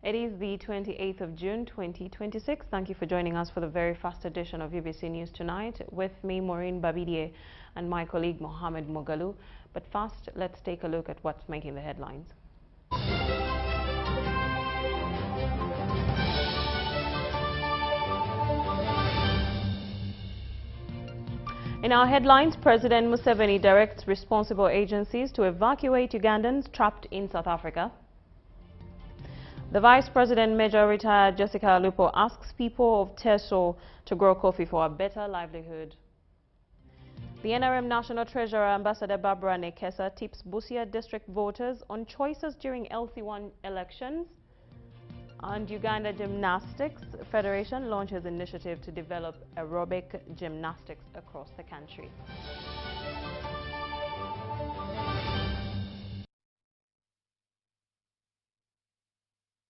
It is the 28th of June 2026. Thank you for joining us for the very first edition of UBC News Tonight. With me, Moureen Babirye, and my colleague Mohammed Mogalu. But first, let's take a look at what's making the headlines. In our headlines, President Museveni directs responsible agencies to evacuate Ugandans trapped in South Africa. The Vice President, Major Retired Jessica Lupo, asks people of Teso to grow coffee for a better livelihood. The NRM National Treasurer, Ambassador Barbara Nekesa, tips Busia district voters on choices during LC1 elections. And Uganda Gymnastics Federation launches initiative to develop aerobic gymnastics across the country.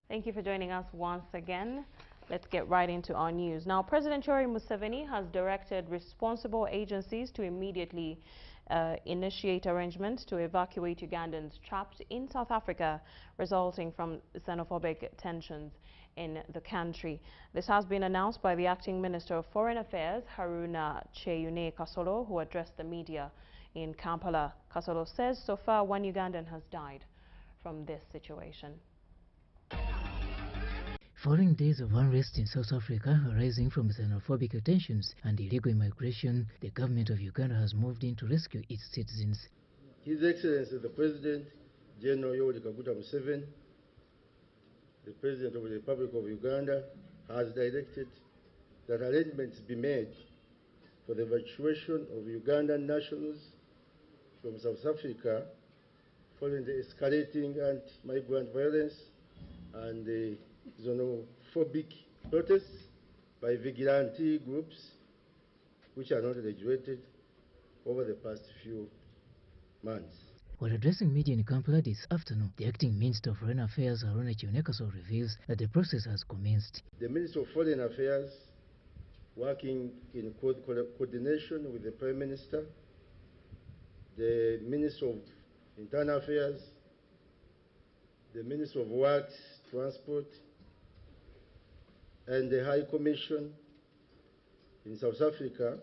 Thank you for joining us once again. Let's get right into our news. Now, President Yoweri Museveni has directed responsible agencies to immediately initiate arrangements to evacuate Ugandans trapped in South Africa, resulting from xenophobic tensions in the country. This has been announced by the Acting Minister of Foreign Affairs, Haruna Cheyune Kasolo, who addressed the media in Kampala. Kasolo says so far 1 Ugandan has died from this situation. Following days of unrest in South Africa arising from xenophobic tensions and illegal immigration, the government of Uganda has moved in to rescue its citizens. His Excellency the President, General Yoweri Kaguta Museveni, the President of the Republic of Uganda, has directed that arrangements be made for the evacuation of Ugandan nationals from South Africa following the escalating anti-migrant violence and the xenophobic protests by vigilante groups which are not regulated over the past few months. While addressing media in Kampala this afternoon, the Acting Minister of Foreign Affairs, Haruna Cheyune Kasolo, reveals that the process has commenced. The Minister of Foreign Affairs, working in coordination with the Prime Minister, the Minister of Internal Affairs, the Minister of Works, Transport, and the High Commission in South Africa,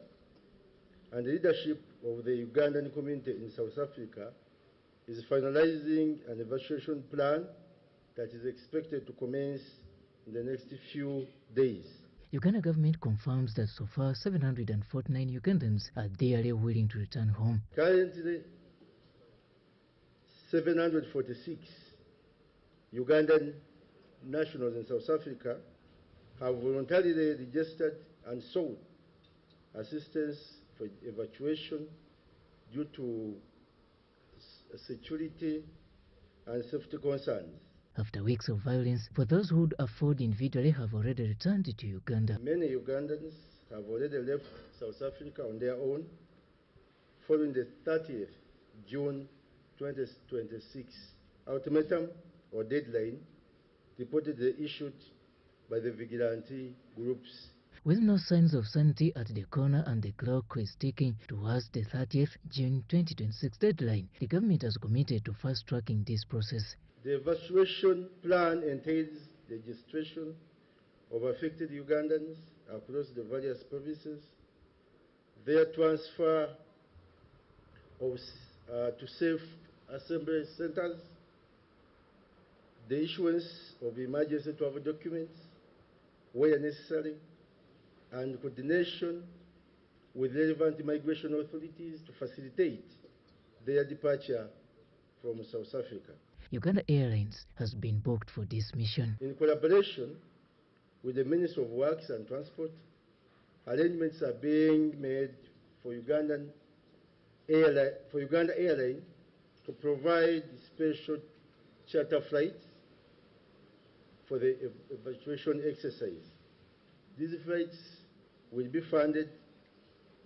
and the leadership of the Ugandan community in South Africa, is finalizing an evacuation plan that is expected to commence in the next few days. Uganda government confirms that so far 749 Ugandans are daily willing to return home. Currently, 746 Ugandan nationals in South Africa have voluntarily registered and sought assistance for evacuation due to security and safety concerns. After weeks of violence, for those who would afford individually have already returned to Uganda. Many Ugandans have already left South Africa on their own following the 30th June 2026 ultimatum or deadline reportedly issued by the vigilante groups. With no signs of sanity at the corner and the clock is ticking towards the 30th June 2026 deadline, the government has committed to fast-tracking this process. The evacuation plan entails the registration of affected Ugandans across the various provinces, their transfer to safe assembly centers, the issuance of emergency travel documents where necessary, and coordination with relevant immigration authorities to facilitate their departure from South Africa. Uganda Airlines has been booked for this mission. In collaboration with the Ministry of Works and Transport, arrangements are being made for Uganda Airlines to provide special charter flights for the evacuation exercise. These flights will be funded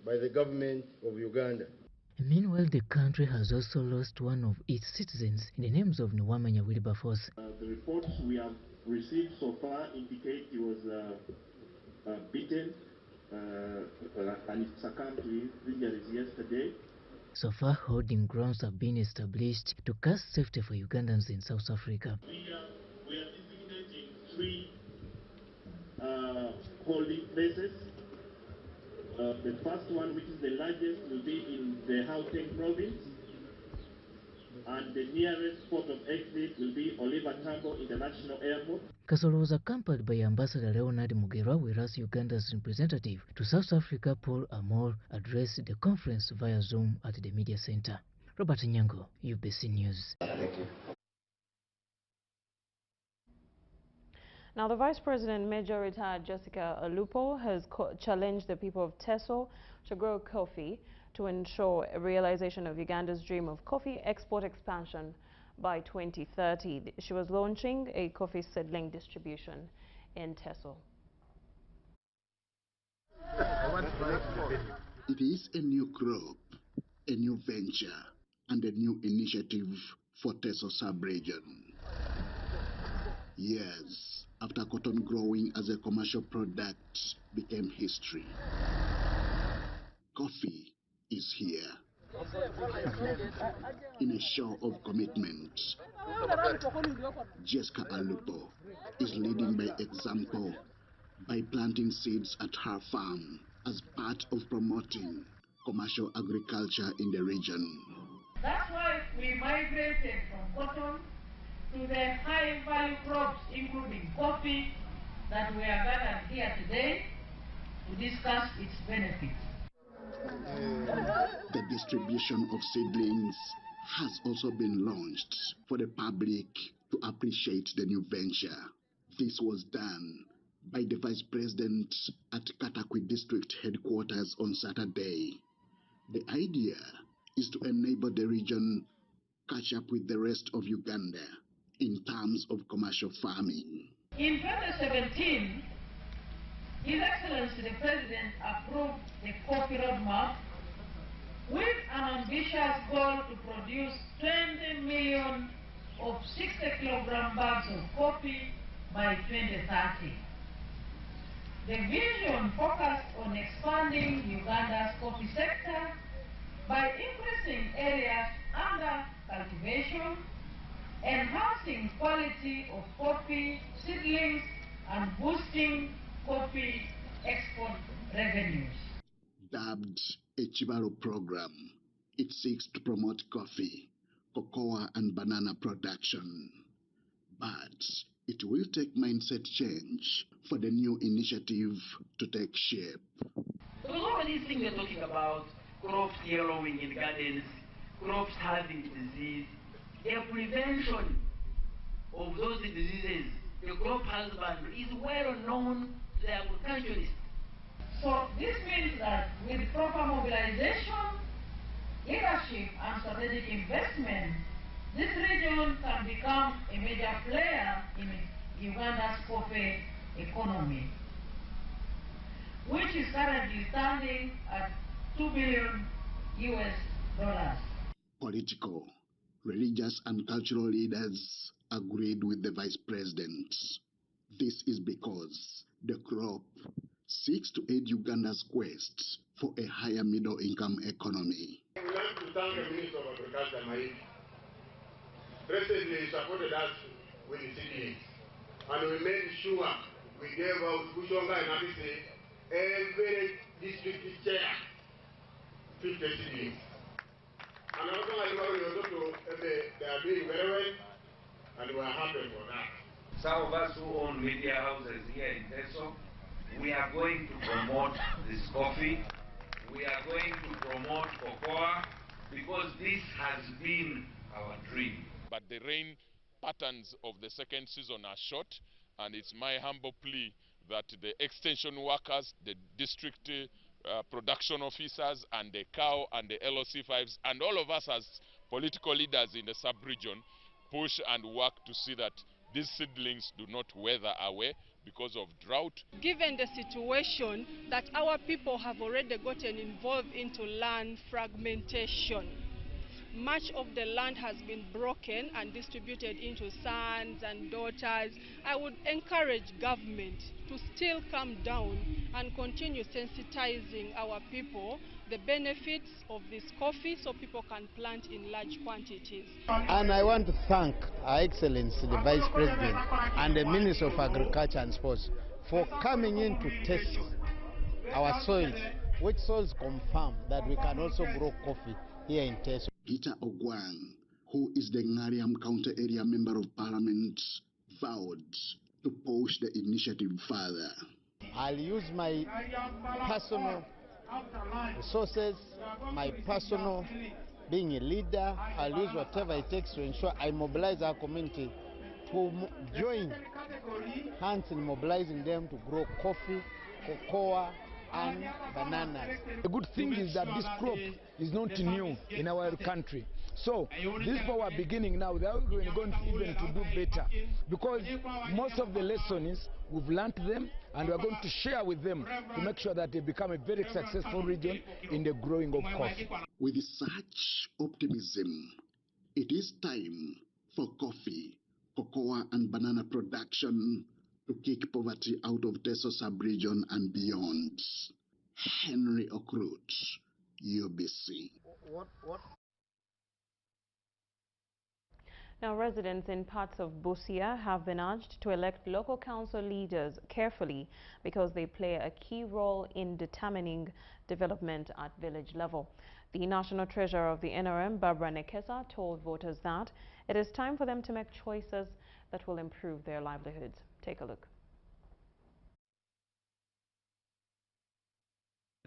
by the government of Uganda. Meanwhile, the country has also lost one of its citizens in the names of Nwamanya Wilberforce. The reports we have received so far indicate he was beaten and succumbed to his injuries yesterday. So far, holding grounds have been established to cast safety for Ugandans in South Africa. We are designating three holding places. The first one, which is the largest, will be in the Gauteng province, and the nearest port of exit will be Oliver Tambo International Airport. Kasolo was accompanied by Ambassador Leonard Mugerwa, whereas Uganda's representative to South Africa, Paul Amor, addressed the conference via Zoom at the media center. Robert Nyango, UBC News. Thank you. Now, the Vice President, Major Retired Jessica Alupo, has challenged the people of Teso to grow coffee to ensure a realization of Uganda's dream of coffee export expansion by 2030. She was launching a coffee seedling distribution in Teso. It is a new crop, a new venture, and a new initiative for Teso sub-region. Years after cotton growing as a commercial product became history, coffee is here. In a show of commitment, Jessica Alupo is leading by example by planting seeds at her farm as part of promoting commercial agriculture in the region. That's why we migrated from cotton to the high-value crops, including coffee, that we are gathered here today to discuss its benefits. The distribution of seedlings has also been launched for the public to appreciate the new venture. This was done by the Vice President at Katakwi District Headquarters on Saturday. The idea is to enable the region catch up with the rest of Uganda in terms of commercial farming. In 2017, His Excellency the President approved the coffee roadmap with an ambitious goal to produce 20 million of 60-kilogram bags of coffee by 2030. The vision focused on expanding Uganda's coffee sector by increasing areas under cultivation, enhancing quality of coffee seedlings, and boosting coffee export revenues. Dubbed a Chibaro program, it seeks to promote coffee, cocoa, and banana production. But it will take mindset change for the new initiative to take shape. Because all these things we're talking about, crops yellowing in gardens, crops having disease, a prevention of those diseases, the crop husband is well known to the agriculturists. So this means that with proper mobilization, leadership, and strategic investment, this region can become a major player in Uganda's coffee economy, which is currently standing at $2 billion US. Political, religious, and cultural leaders agreed with the Vice President. This is because the crop seeks to aid Uganda's quest for a higher middle-income economy. We want to thank the Minister of Agriculture, Maik. Recently, he supported us with the seedlings, and we made sure we gave out Bushonga and Abisi every district chair 50 seedlings. And they are doing very well, and we are happy for that. Some of us who own media houses here in Teso, we are going to promote this coffee. We are going to promote cocoa because this has been our dream. But the rain patterns of the second season are short, and it's my humble plea that the extension workers, the district production officers, and the COW and the LOC5s, and all of us as political leaders in the sub-region push and work to see that these seedlings do not wither away because of drought. Given the situation that our people have already gotten involved into land fragmentation, much of the land has been broken and distributed into sons and daughters. I would encourage government to still come down and continue sensitizing our people the benefits of this coffee so people can plant in large quantities. And I want to thank Her Excellency the Vice President and the Minister of Agriculture and Sports for coming in to test our soils, which soils confirm that we can also grow coffee here in Teso. Peter Ogwang, who is the Ngariam County Area Member of Parliament, vowed to push the initiative further. I'll use my personal resources, my personal being a leader. I'll use whatever it takes to ensure I mobilize our community to join hands in mobilizing them to grow coffee, cocoa, and bananas. The good thing is that this crop is not new in our country. So this power beginning now, they are going even to do better, because most of the lessons we've learned them and we are going to share with them to make sure that they become a very successful region in the growing of coffee. With such optimism, it is time for coffee, cocoa and banana production to kick poverty out of Teso sub-region and beyond. Henry Okrut, UBC. Now, residents in parts of Busia have been urged to elect local council leaders carefully because they play a key role in determining development at village level. The National Treasurer of the NRM, Babirye Moureen, told voters that it is time for them to make choices that will improve their livelihoods. Take a look.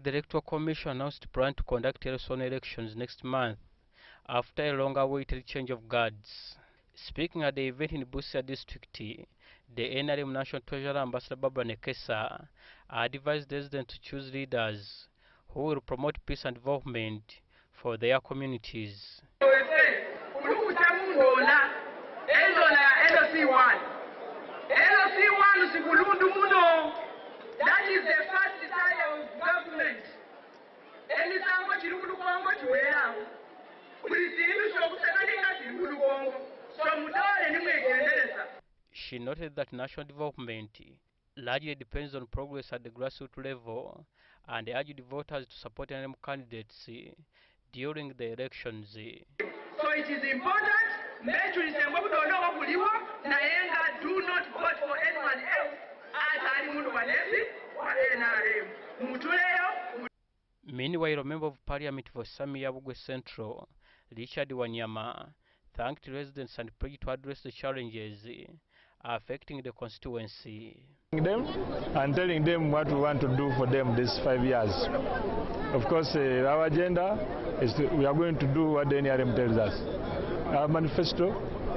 The Electoral Commission announced plan to conduct elections next month after a long-awaited change of guards. Speaking at the event in Busia district, the NRM National Treasurer Ambassador Babirye Moureen advised residents to choose leaders who will promote peace and development for their communities. That is the first desire of government. She noted that national development largely depends on progress at the grassroots level and urged voters to support NRM candidates during the elections. So it is important, do not vote for anyone else. Meanwhile, a member of Parliament for Samia Bugwe Central, Richard Wanyama, thanked residents and pledged to address the challenges affecting the constituency. Them and telling them what we want to do for them these 5 years. Of course, our agenda is we are going to do what the NRM tells us. Our manifesto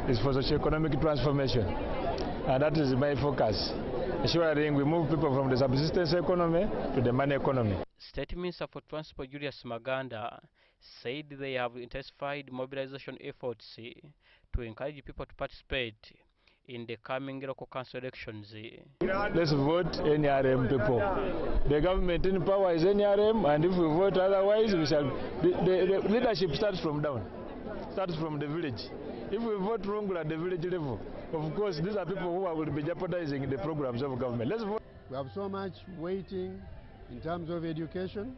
is for socio-economic transformation, and that is my focus. Ensuring we move people from the subsistence economy to the money economy. State Minister for Transport Julius Maganda said they have intensified mobilization efforts to encourage people to participate in the coming local council elections. Let's vote NRM people. The government in power is NRM, and if we vote otherwise, we shall. The leadership starts from down, starts from the village. If we vote wrong at the village level, of course, these are people who will be jeopardizing the programs of government. Let's vote. We have so much waiting in terms of education.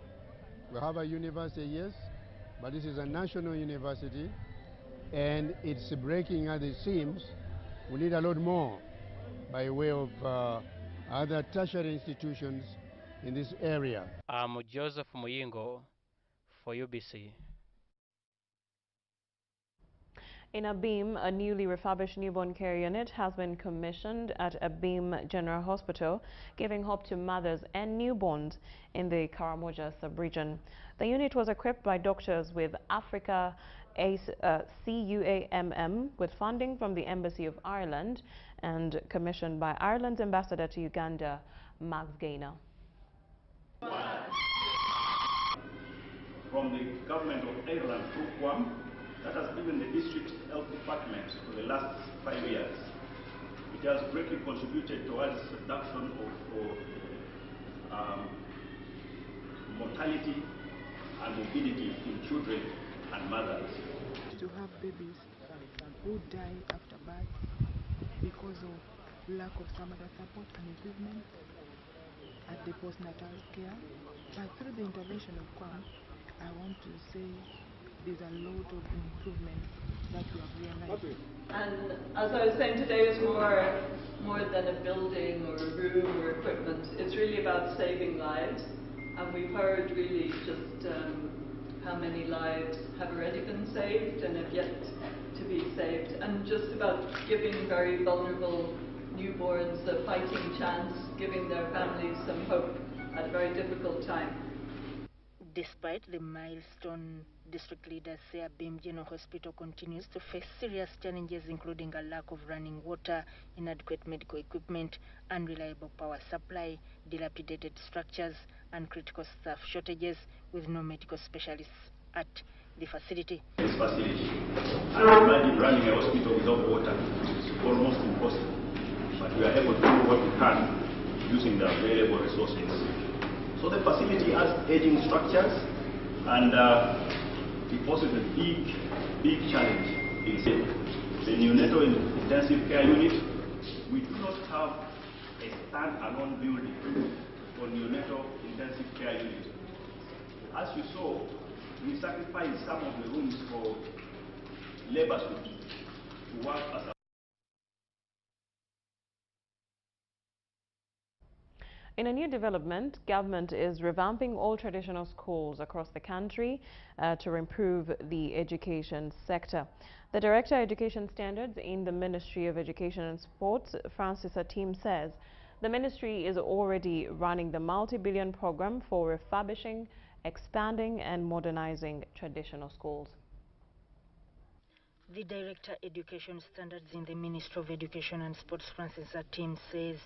We have a university, yes, but this is a national university, and it's breaking at the seams. We need a lot more by way of other tertiary institutions in this area. I'm Joseph Muyingo for UBC. In Abim, a newly refurbished newborn care unit has been commissioned at Abim General Hospital, giving hope to mothers and newborns in the Karamoja sub-region. The unit was equipped by doctors with Africa CUAMM with funding from the Embassy of Ireland and commissioned by Ireland's ambassador to Uganda, Max Gaynor. From the government of Ireland through QUAM, that has given the district health department for the last 5 years. It has greatly contributed towards reduction of mortality and morbidity in children and mothers. To have babies who die after birth because of lack of some other support and equipment at the postnatal care. But through the intervention of QAM, I want to say there's a lot of improvement that we have realized. And as I was saying, today is more than a building or a room or equipment. It's really about saving lives. And we've heard really just how many lives have already been saved and have yet to be saved. And just about giving very vulnerable newborns a fighting chance, giving their families some hope at a very difficult time. Despite the milestone, district leader say Abim General Hospital continues to face serious challenges, including a lack of running water, inadequate medical equipment, unreliable power supply, dilapidated structures, and critical staff shortages, with no medical specialists at the facility. This facility, imagine running a hospital without water, it's almost impossible. But we are able to do what we can using the available resources. So the facility has aging structures, and it poses a big challenge. It's the neonatal intensive care unit. We do not have a stand-alone building for neonatal intensive care unit. As you saw, we sacrificed some of the rooms for labor to work as a In a new development, government is revamping all traditional schools across the country to improve the education sector. The Director of Education Standards in the Ministry of Education and Sports, Francis Atim, says the ministry is already running the multi-billion program for refurbishing, expanding and modernizing traditional schools. The Director Education Standards in the Ministry of Education and Sports, Francis Atim, says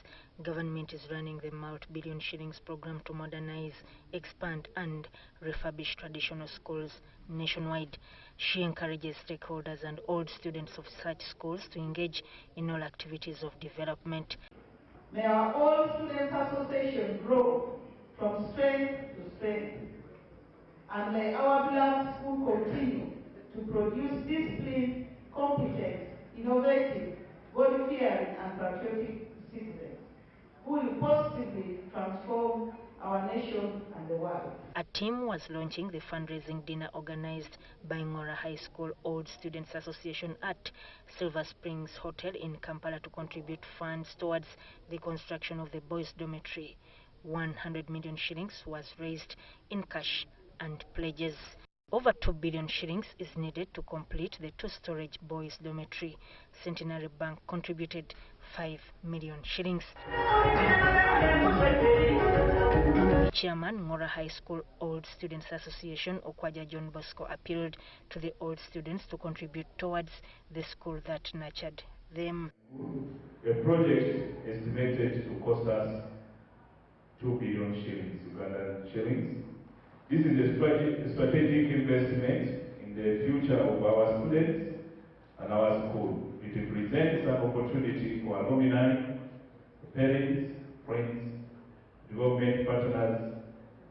government is running the multi-billion shillings program to modernize, expand and refurbish traditional schools nationwide. She encourages stakeholders and old students of such schools to engage in all activities of development. May our All Students Association grow from strength to strength, and may our beloved school continue to produce disciplined, competent, innovative, God-fearing and patriotic citizens who will positively transform our nation and the world. Atim was launching the fundraising dinner organized by Ngora High School Old Students Association at Silver Springs Hotel in Kampala to contribute funds towards the construction of the boys' dormitory. 100 million shillings was raised in cash and pledges. Over 2 billion shillings is needed to complete the two-storage boys' dormitory. Centenary Bank contributed 5 million shillings. The chairman, Ngora High School Old Students Association, Okwaja John Bosco, appealed to the old students to contribute towards the school that nurtured them. The project estimated to cost us 2 billion shillings, Ugandan shillings. This is a strategic investment in the future of our students and our school. It represents an opportunity for alumni, parents, friends, development partners,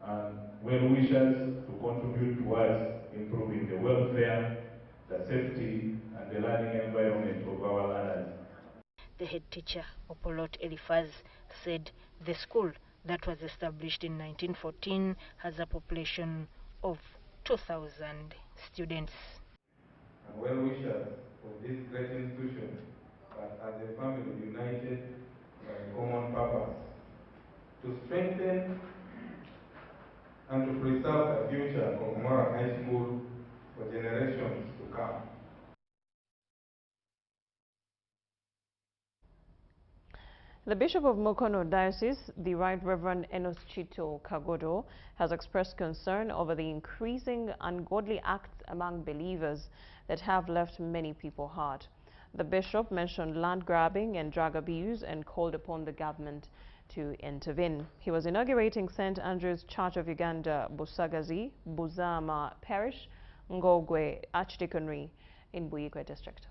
and well-wishers to contribute towards improving the welfare, the safety, and the learning environment of our learners. The head teacher, Opolot Elifaz, said the school that was established in 1914 has a population of 2,000 students. And well-wishers of this great institution, but as a family united by a common purpose, to strengthen and to preserve the future of Ngora High School for generations to come. The Bishop of Mukono Diocese, the Right Reverend Enos Chito Kagodo, has expressed concern over the increasing ungodly acts among believers that have left many people hurt. The bishop mentioned land grabbing and drug abuse and called upon the government to intervene. He was inaugurating St. Andrew's Church of Uganda, Busagazi, Buzama Parish, Ngogwe Archdeaconry in Buyikwe District.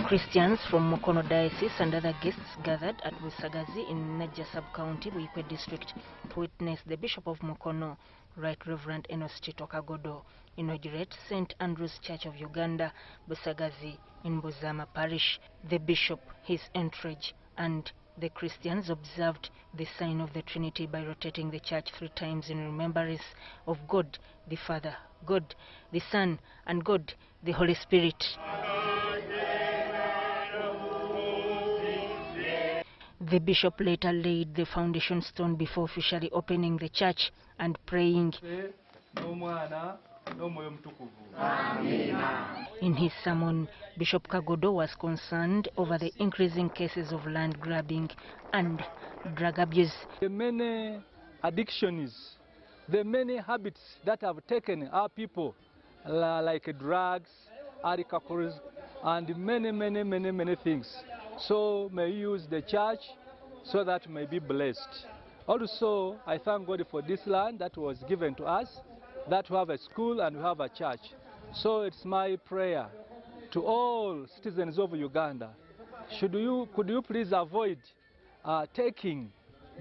Christians from Mukono Diocese and other guests gathered at Busagazi in Naja Sub-County, Buikwe District, to witness the Bishop of Mukono, Right Reverend Enos Chito Kagodo, inaugurate St. Andrew's Church of Uganda, Busagazi, in Buzama Parish. The Bishop, his entourage, and the Christians observed the sign of the Trinity by rotating the church 3 times in remembrance of God the Father, God the Son, and God the Holy Spirit. The bishop later laid the foundation stone before officially opening the church and praying. In his sermon, Bishop Kagodo was concerned over the increasing cases of land grabbing and drug abuse. The many addictions, the many habits that have taken our people, like drugs, alcohol, and many things. So may you use the church so that may be blessed. Also, I thank God for this land that was given to us, that we have a school and we have a church. So it's my prayer to all citizens of Uganda, could you please avoid taking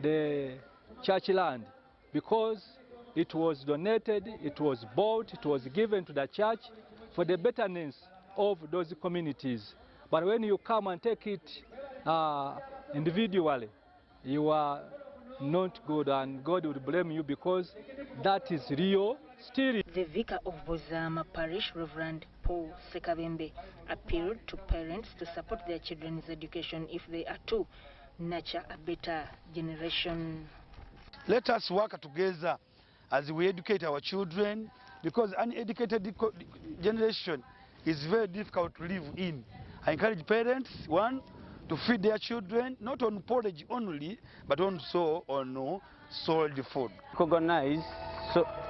the church land, because it was donated, it was bought, it was given to the church for the betterment of those communities. But when you come and take it individually, you are not good, and God will blame you, because that is real stealing. The vicar of Bozama Parish, Reverend Paul Sekabembe, appealed to parents to support their children's education if they are to nurture a better generation. Let us work together as we educate our children, because an educated generation is very difficult to live in. I encourage parents, one, to feed their children, not on porridge only, but also on solid food. Recognize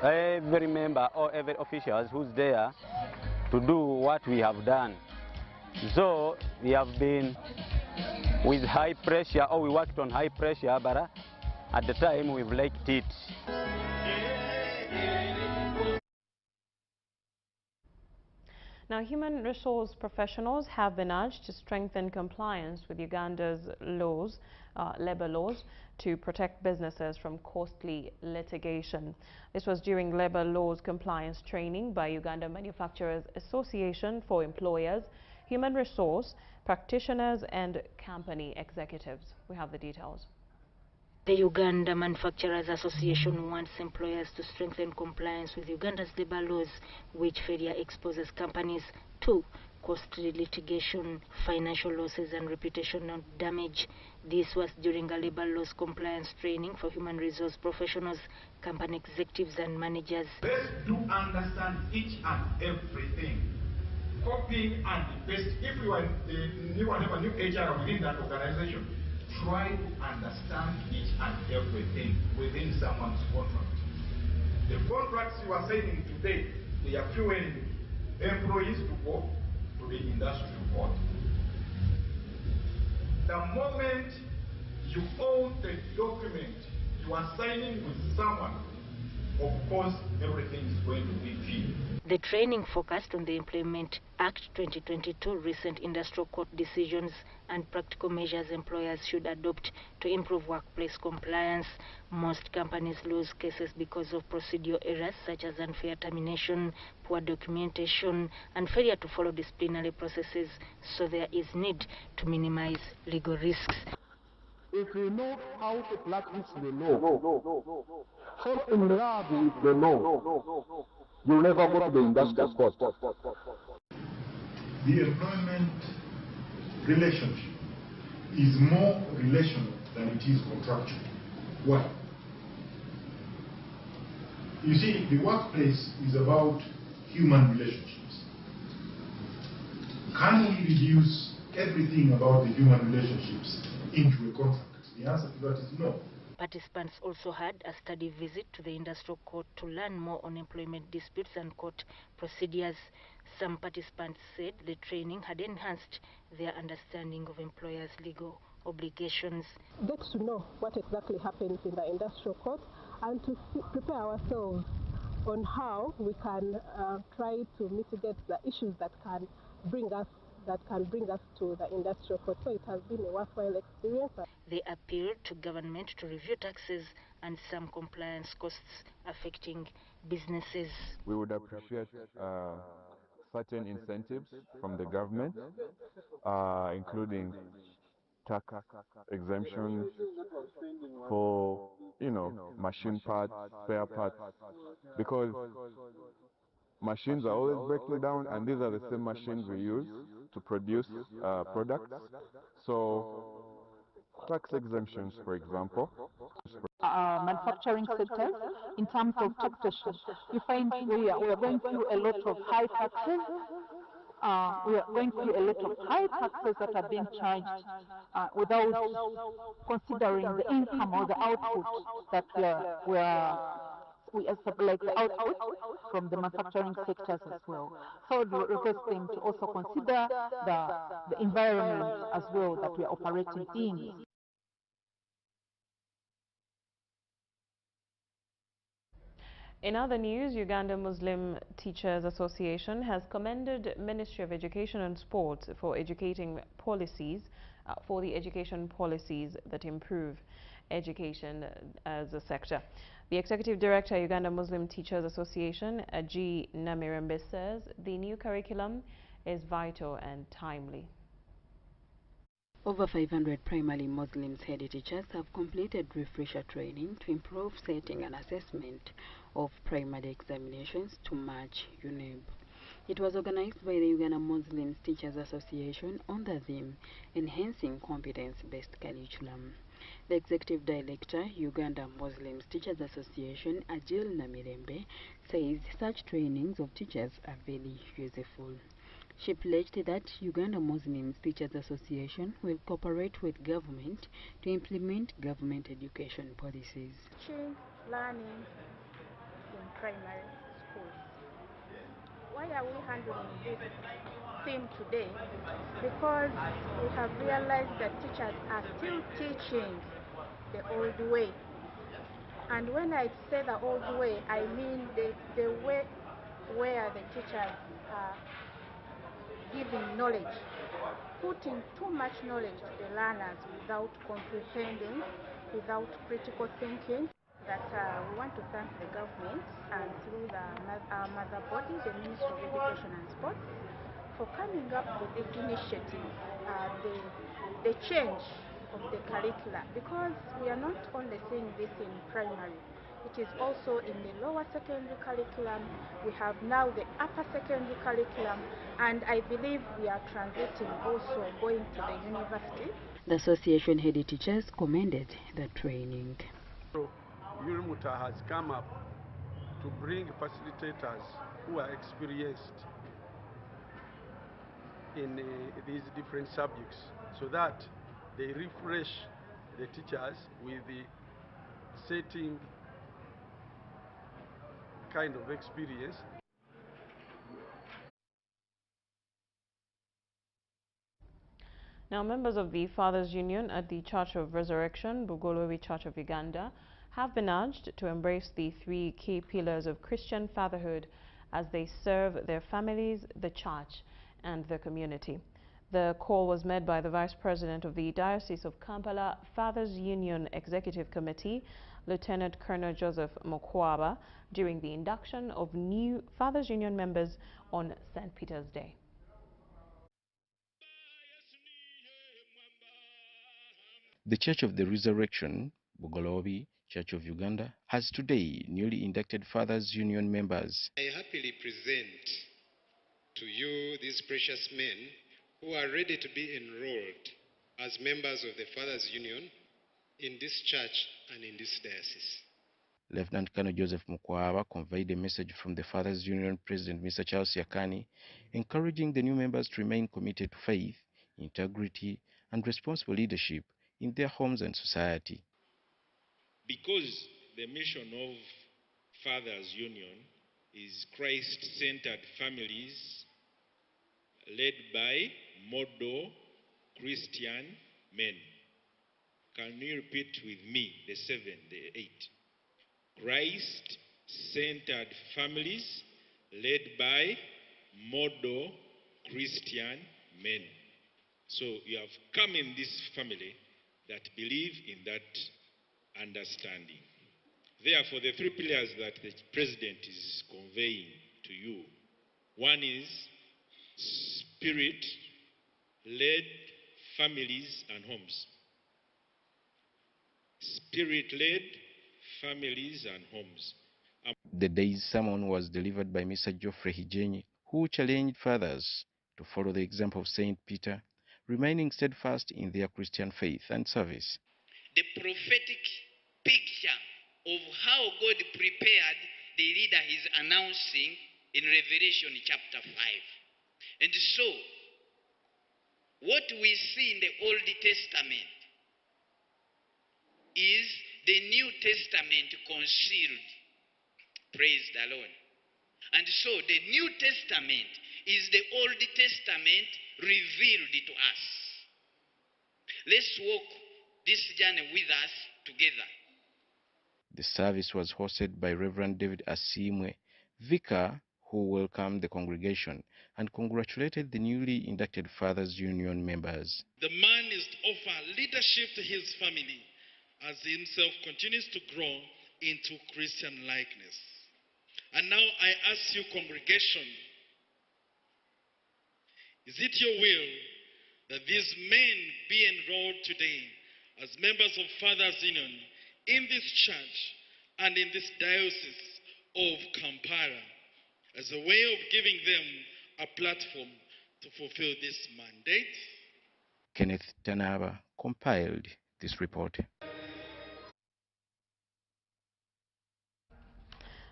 every member or every official who's there to do what we have done. So we have been with high pressure, or we worked on high pressure, but at the time we've liked it. Now, human resource professionals have been urged to strengthen compliance with Uganda's laws, labor laws, to protect businesses from costly litigation. This was during labor laws compliance training by Uganda Manufacturers Association for employers, human resource practitioners and company executives. We have the details. The Uganda Manufacturers Association wants employers to strengthen compliance with Uganda's labor laws, which failure exposes companies to costly litigation, financial losses and reputational damage. This was during a labor laws compliance training for human resource professionals, company executives and managers. Let's do understand each and everything. Copying and paste. If you are a new HR within that organization, try to understand each and everything within someone's contract. The contracts you are signing today, they are fueling employees to go to the industrial court. The moment you own the document you are signing with someone, of course, everything is going to be fee. The training focused on the Employment Act 2022, recent industrial court decisions and practical measures employers should adopt to improve workplace compliance. Most companies lose cases because of procedural errors such as unfair termination, poor documentation and failure to follow disciplinary processes, so there is need to minimize legal risks. If you know how to practice the law, fall in love with the law, you'll never go to the industrial court. The employment relationship is more relational than it is contractual. Why? You see, the workplace is about human relationships. Can we reduce everything about the human relationships into a contract? The answer to that is no. Participants also had a study visit to the industrial court to learn more on employment disputes and court procedures. Some participants said the training had enhanced their understanding of employers' legal obligations. Get to know what exactly happens in the industrial court and to prepare ourselves on how we can try to mitigate the issues that can bring us that can bring us to the industrial court. So it has been a worthwhile experience. They appealed to government to review taxes and some compliance costs affecting businesses. We would appreciate certain incentives from the government, including tax exemptions for, machine parts, spare parts, because machines are always breaking down, and these are the same machines we use to produce products. So tax exemptions, for example. Manufacturing sectors in terms of taxation. You find we are going through a lot of high taxes. We are going through a lot of high taxes that are being charged without considering the income or the output that we are like the output from the manufacturing sectors as well. So we request them to also consider the environment as well that we are operating in. In other news, Uganda Muslim Teachers Association has commended Ministry of Education and Sports for educating policies, for the education policies that improve education as a sector. The Executive Director, Uganda Muslim Teachers Association, G. Namirembe, says the new curriculum is vital and timely. Over 500 primarily Muslims head teachers have completed refresher training to improve setting and assessment of primary examinations to match UNEB. It was organized by the Uganda Muslims Teachers Association on the theme Enhancing Competence-Based Curriculum. The Executive Director, Uganda Muslims Teachers Association, Agil Namirembe, says such trainings of teachers are very useful. She pledged that Uganda Muslims Teachers Association will cooperate with government to implement government education policies. Teaching, learning in primary schools. Why are we handling this theme today? Because we have realized that teachers are still teaching the old way. And when I say the old way, I mean the way where the teachers are giving knowledge, putting too much knowledge to the learners without comprehending, without critical thinking. That we want to thank the government and through our mother body, the Ministry of Education and Sports, for coming up with this initiative, the change of the curricula, because we are not only seeing this in primary, it is also in the lower secondary curriculum. We have now the upper secondary curriculum, and I believe we are transiting also going to the university. The association head teachers commended the training. UNMUTA has come up to bring facilitators who are experienced in these different subjects so that they refresh the teachers with the setting kind of experience. Now, members of the Fathers Union at the Church of Resurrection, Bugolobi Church of Uganda, have been urged to embrace the 3 key pillars of Christian fatherhood as they serve their families, the church, and the community. The call was made by the Vice President of the Diocese of Kampala Fathers Union Executive Committee, Lieutenant Colonel Joseph Mokwaba, during the induction of new Fathers Union members on St. Peter's Day. The Church of the Resurrection, Bugolobi Church of Uganda, has today newly inducted Fathers Union members. I happily present to you these precious men who are ready to be enrolled as members of the Fathers Union in this church and in this diocese. Lieutenant Colonel Joseph Mukwaba conveyed a message from the Fathers Union President Mr. Charles Yakani, encouraging the new members to remain committed to faith, integrity, and responsible leadership in their homes and society. Because the mission of Fathers Union is Christ-centered families led by model Christian men. Can you repeat with me the 7, the 8? Christ-centered families led by model Christian men. So you have come in this family that believe in that understanding. Therefore, the three pillars that the president is conveying to you, one is spirit-led families and homes. Spirit-led families and homes. The day's sermon was delivered by Mr. Geoffrey Hijenyi, who challenged fathers to follow the example of St. Peter, remaining steadfast in their Christian faith and service. The prophetic picture of how God prepared the leader he's announcing in Revelation chapter 5. And so, what we see in the Old Testament is the New Testament concealed. Praise the Lord. And so, the New Testament is the Old Testament revealed to us. Let's walk this journey with us together. The service was hosted by Reverend David Asimwe, vicar, who welcomed the congregation and congratulated the newly inducted Fathers Union members. The man is to offer leadership to his family as he himself continues to grow into Christian likeness. And now I ask you, congregation, is it your will that these men be enrolled today as members of Fathers Union in this church and in this diocese of Kampala as a way of giving them a platform to fulfill this mandate? Kenneth Tanaba compiled this report.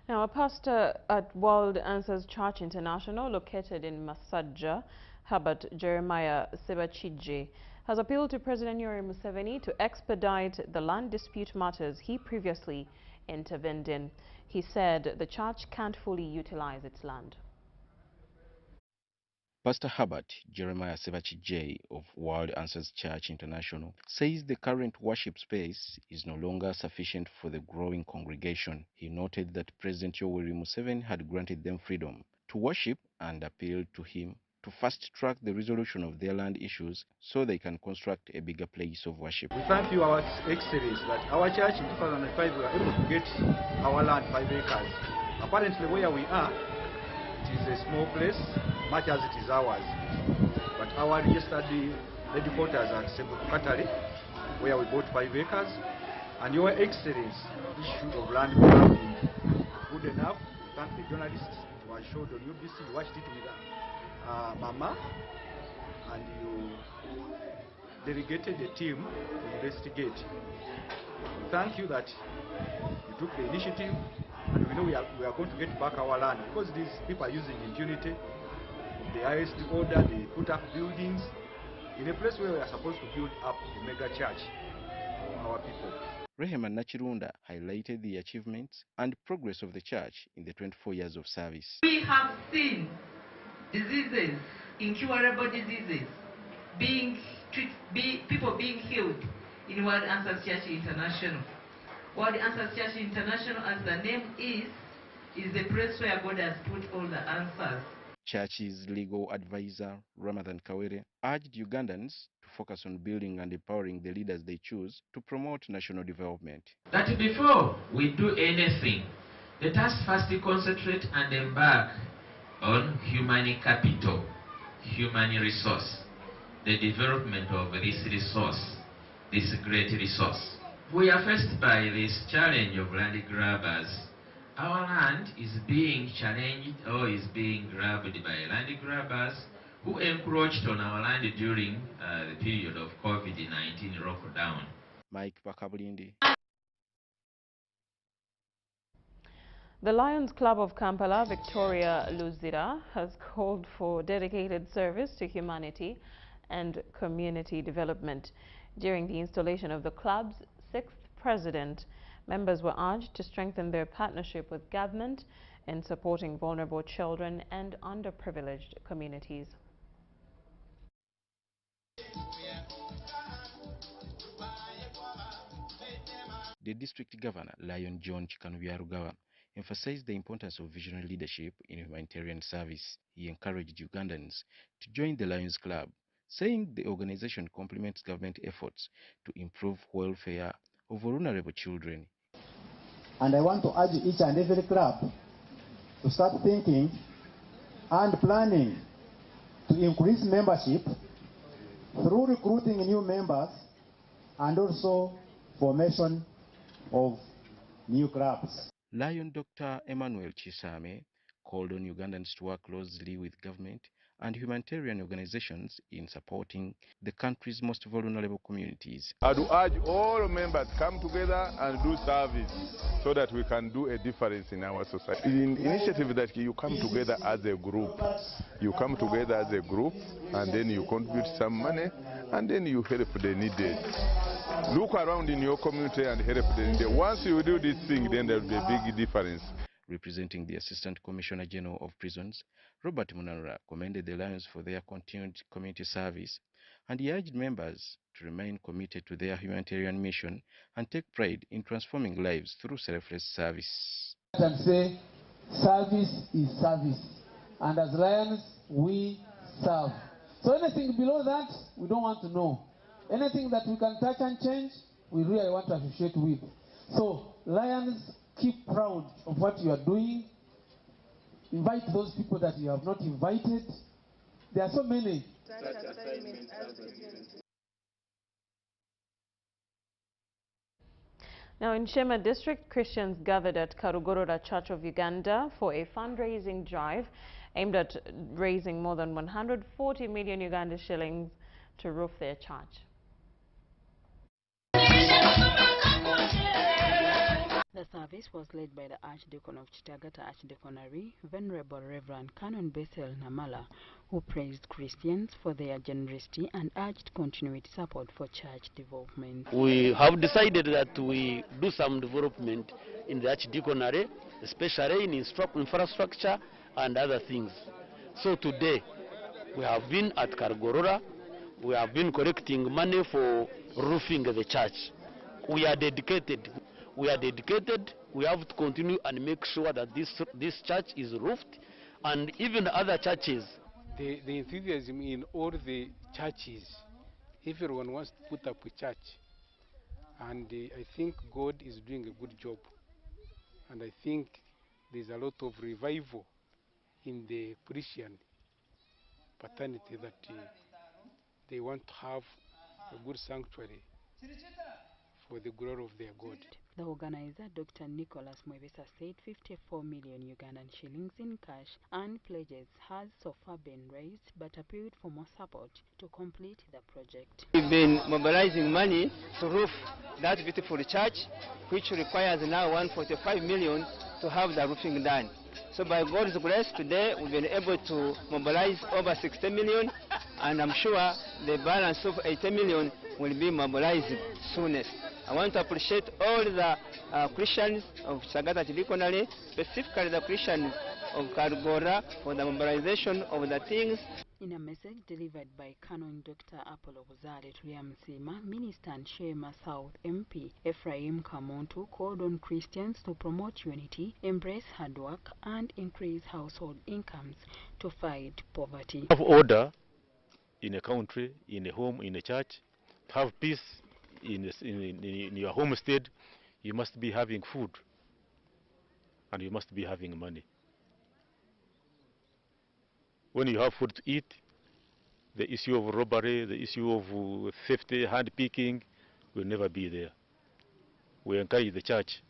Now, a pastor at World Answers Church International, located in Masajja, Herbert Jeremiah Sebachije, has appealed to President Yoweri Museveni to expedite the land dispute matters he previously intervened in. He said the church can't fully utilize its land. Pastor Herbert Jeremiah Sebachije of World Answers Church International says the current worship space is no longer sufficient for the growing congregation. He noted that President Yoweri Museveni had granted them freedom to worship and appealed to him to fast-track the resolution of their land issues so they can construct a bigger place of worship. We thank you, Our Excellency, that our church in 2005 we were able to get our land 5 acres. Apparently where we are, it is a small place, much as it is ours. But our registered headquarters at Sebukatale, where we bought 5 acres, and Your Excellency, issue of land have been good enough. Thank the journalists who are showed on UBC, you watched it with Mama, and you delegated a team to investigate. Thank you that you took the initiative, and we know we are going to get back our land, because these people are using impunity of the highest order. They put up buildings in a place where we are supposed to build up a mega church for our people. Rehema Nachirunda highlighted the achievements and progress of the church in the 24 years of service. We have seen diseases, incurable diseases, people being healed in World Answers Church International. World Answers Church International, as the name is the place where God has put all the answers. Church's legal advisor, Ramadhan Kawere, urged Ugandans to focus on building and empowering the leaders they choose to promote national development. That before we do anything, let us first concentrate and embark on human capital, human resource, the development of this resource, this great resource. We are faced by this challenge of land grabbers. Our land is being challenged or is being grabbed by land grabbers who encroached on our land during the period of COVID-19 lockdown. Mike Bakabulindi. The Lions Club of Kampala, Victoria Luzira, has called for dedicated service to humanity and community development. During the installation of the club's 6th president, members were urged to strengthen their partnership with government in supporting vulnerable children and underprivileged communities. The district governor, Lion John Chikanubyarugaba, emphasized the importance of visionary leadership in humanitarian service. He encouraged Ugandans to join the Lions Club, saying the organization complements government efforts to improve welfare of vulnerable children. And I want to urge each and every club to start thinking and planning to increase membership through recruiting new members and also formation of new clubs. Lion Dr. Emmanuel Chisame called on Ugandans to work closely with government and humanitarian organizations in supporting the country's most vulnerable communities. I would urge all members come together and do service so that we can do a difference in our society. In initiative that you come together as a group. You come together as a group and then you contribute some money and then you help the needed. Look around in your community and help the needed. Once you do this thing, then there will be a big difference. Representing the Assistant Commissioner General of Prisons, Robert Munara commended the Lions for their continued community service, and he urged members to remain committed to their humanitarian mission and take pride in transforming lives through selfless service. And say, service is service, and as Lions, we serve. So anything below that, we don't want to know. Anything that we can touch and change, we really want to associate with. So Lions, keep proud of what you are doing. Invite those people that you have not invited. There are so many. Now in Shema District, Christians gathered at Karugorora Church of Uganda for a fundraising drive aimed at raising more than 140 million Uganda shillings to roof their church. The service was led by the Archdeacon of Chitagata Archdeaconry, Venerable Reverend Canon Bethel Namala, who praised Christians for their generosity and urged continued support for church development. We have decided that we do some development in the Archdeaconry, especially in infrastructure and other things. So today, we have been at Karugorora, we have been collecting money for roofing the church. We are dedicated. We have to continue and make sure that this church is roofed, and even other churches. The enthusiasm in all the churches, everyone wants to put up a church, and I think God is doing a good job, and I think there's a lot of revival in the Christian fraternity that they want to have a good sanctuary for the glory of their God. The organizer, Dr. Nicholas Mwebesa, said 54 million Ugandan shillings in cash and pledges has so far been raised, but appealed for more support to complete the project. We've been mobilizing money to roof that beautiful church, which requires now 145 million to have the roofing done. So by God's grace, today we've been able to mobilize over 60 million, and I'm sure the balance of 80 million will be mobilized soonest. I want to appreciate all the Christians of Sagata Archdeaconry, specifically the Christians of Karugorora, for the mobilization of the things. In a message delivered by Canon Dr. Apollo Buzale Tuliamusima, Minister and Shema South MP Ephraim Kamontu called on Christians to promote unity, embrace hard work, and increase household incomes to fight poverty. Have order in a country, in a home, in a church, to have peace in your homestead. You must be having food and you must be having money. When you have food to eat, the issue of robbery, the issue of theft, hand picking will never be there. We encourage the church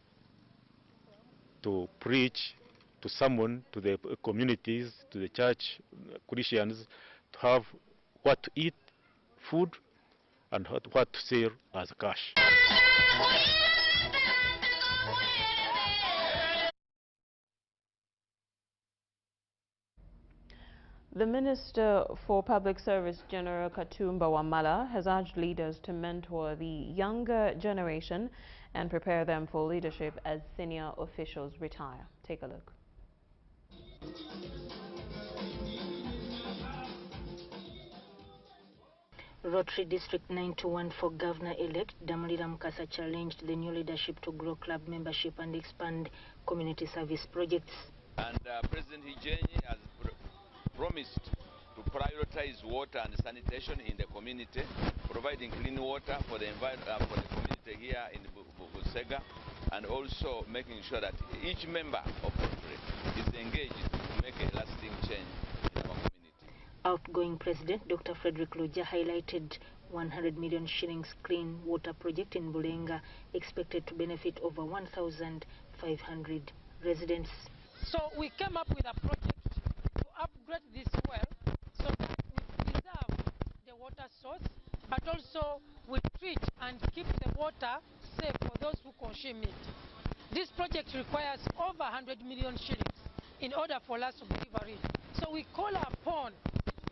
to preach, to summon to the communities, to the church Christians, to have what to eat, food, and what to sell as cash. The Minister for Public Service, General Katumba Wamala, has urged leaders to mentor the younger generation and prepare them for leadership as senior officials retire. Take a look. Rotary District 9-1 for Governor-elect Damulira Mukasa challenged the new leadership to grow club membership and expand community service projects. And President Hijenyi has promised to prioritize water and sanitation in the community, providing clean water for the community here in Busega, and also making sure that each member of Rotary is engaged to make a lasting change in our community. Outgoing President Dr. Frederick Luja highlighted 100 million shillings clean water project in Bulenga, expected to benefit over 1,500 residents. So we came up with a project to upgrade this well so that we preserve the water source, but also we treat and keep the water safe for those who consume it. This project requires over 100 million shillings in order for us to deliver it. So we call upon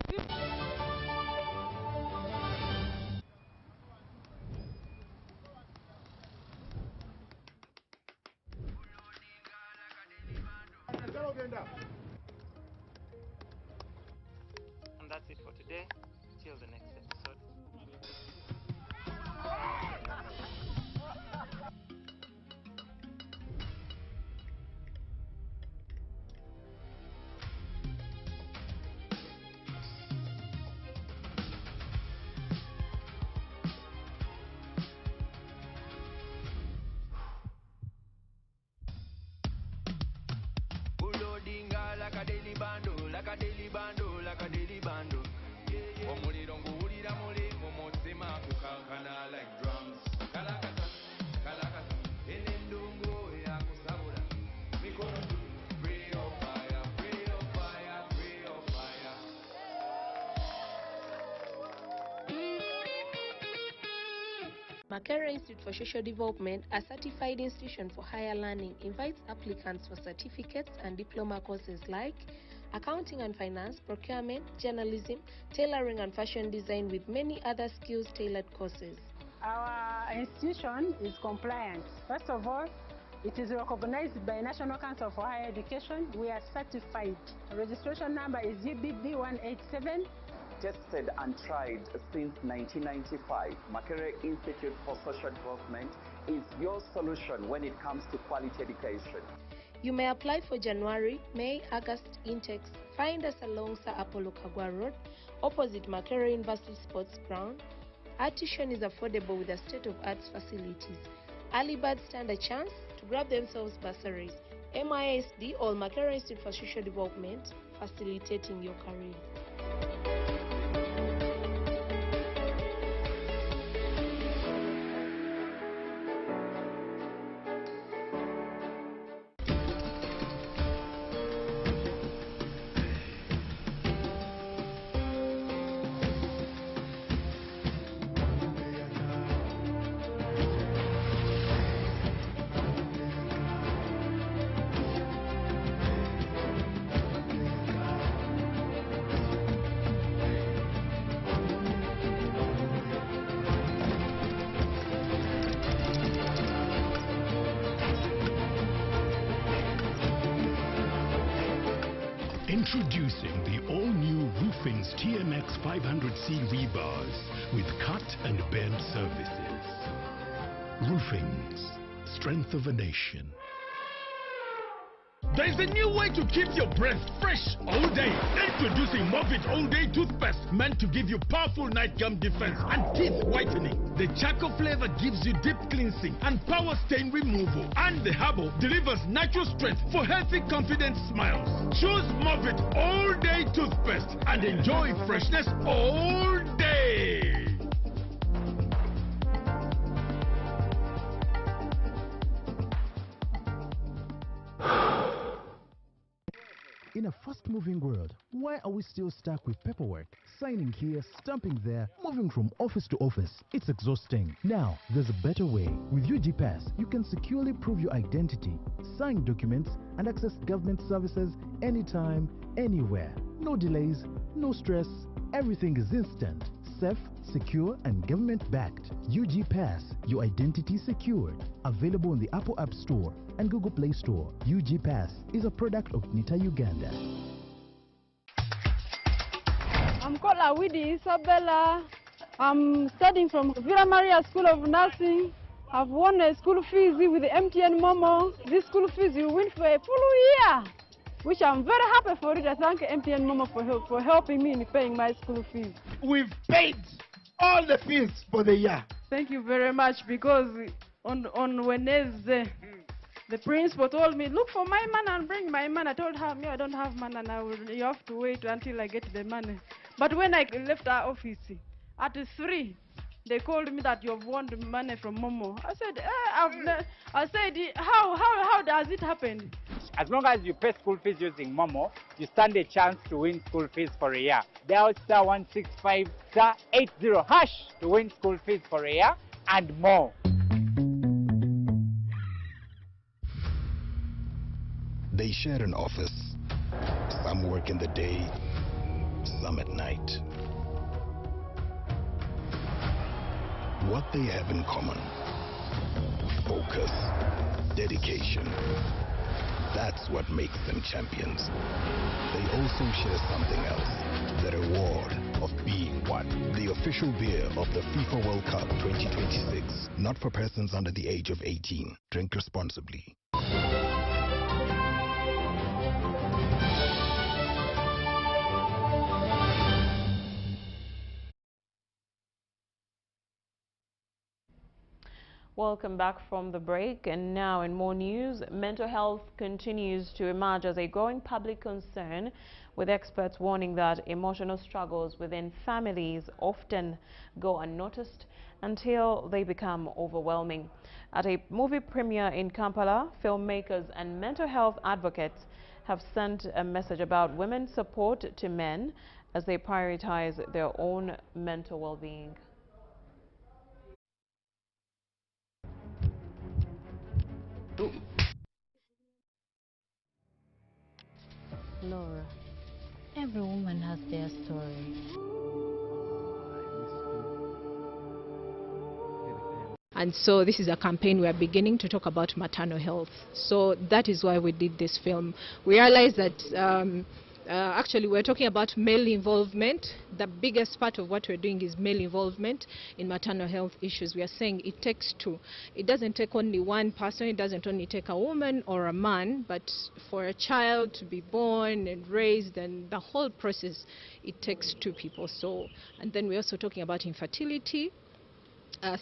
people. And that's it for today. Till the next episode. Makerere Institute for Social Development, a certified institution for higher learning, invites applicants for certificates and diploma courses like accounting and finance, procurement, journalism, tailoring and fashion design, with many other skills-tailored courses. Our institution is compliant. First of all, it is recognized by National Council for Higher Education. We are certified. Registration number is UBB 187. Tested and tried since 1995, Makerere Institute for Social Development is your solution when it comes to quality education. You may apply for January, May, August intakes. Find us along Sir Apollo Kagwa Road, opposite Makerere University Sports Ground. Our tuition is affordable with a state-of-art facilities. Early birds stand a chance to grab themselves bursaries. MISD or Makerere Institute for Social Development, facilitating your career. Introducing the all-new Roofing's TMX 500C rebars with cut and bend services. Roofing's, strength of a nation. There is a new way to keep your breath fresh all day. Introducing Movit All Day Toothpaste, meant to give you powerful night gum defense and teeth whitening. The charcoal flavor gives you deep cleansing and power stain removal. And the herbal delivers natural strength for healthy, confident smiles. Choose Movit All Day Toothpaste and enjoy freshness all day. In a fast-moving world, why are we still stuck with paperwork? Signing here, stamping there, moving from office to office. It's exhausting. Now, there's a better way. With UG Pass, you can securely prove your identity, sign documents, and access government services anytime, anywhere. No delays, no stress. Everything is instant, safe, secure, and government-backed. UG Pass, your identity secured. Available on the Apple App Store and Google Play Store. UG Pass is a product of Nita Uganda. I'm called Awidi Isabella. I'm studying from Villa Maria School of Nursing. I've won a school fees with the MTN Momo. This school fees you win for a full year, which I'm very happy for it. I thank MTN Momo for helping me in paying my school fees. We've paid all the fees for the year. Thank you very much, because on Wednesday, the principal told me, look for my money and bring my money. I told her, me, I don't have money now. You have to wait until I get the money. But when I left our office at 3, they called me that you've won the money from Momo. I said, how does it happen? As long as you pay school fees using Momo, you stand a chance to win school fees for a year. Dial *165 *80# to win school fees for a year and more. They share an office. Some work in the day, some at night. What they have in common: focus, dedication. That's what makes them champions. They also share something else: the reward of being one. The official beer of the FIFA World Cup 2026. Not for persons under the age of 18. Drink responsibly. Welcome back from the break, and now in more news, mental health continues to emerge as a growing public concern, with experts warning that emotional struggles within families often go unnoticed until they become overwhelming. At a movie premiere in Kampala, filmmakers and mental health advocates have sent a message about women's support to men as they prioritize their own mental well-being. Laura, every woman has their story. And so this is a campaign we are beginning to talk about maternal health. So that is why we did this film. We realized that actually we're talking about male involvement. The biggest part of what we're doing is male involvement in maternal health issues. We are saying it takes two. It doesn't take only one person. It doesn't only take a woman or a man, but for a child to be born and raised and the whole process, it takes two people. So, and then we're also talking about infertility,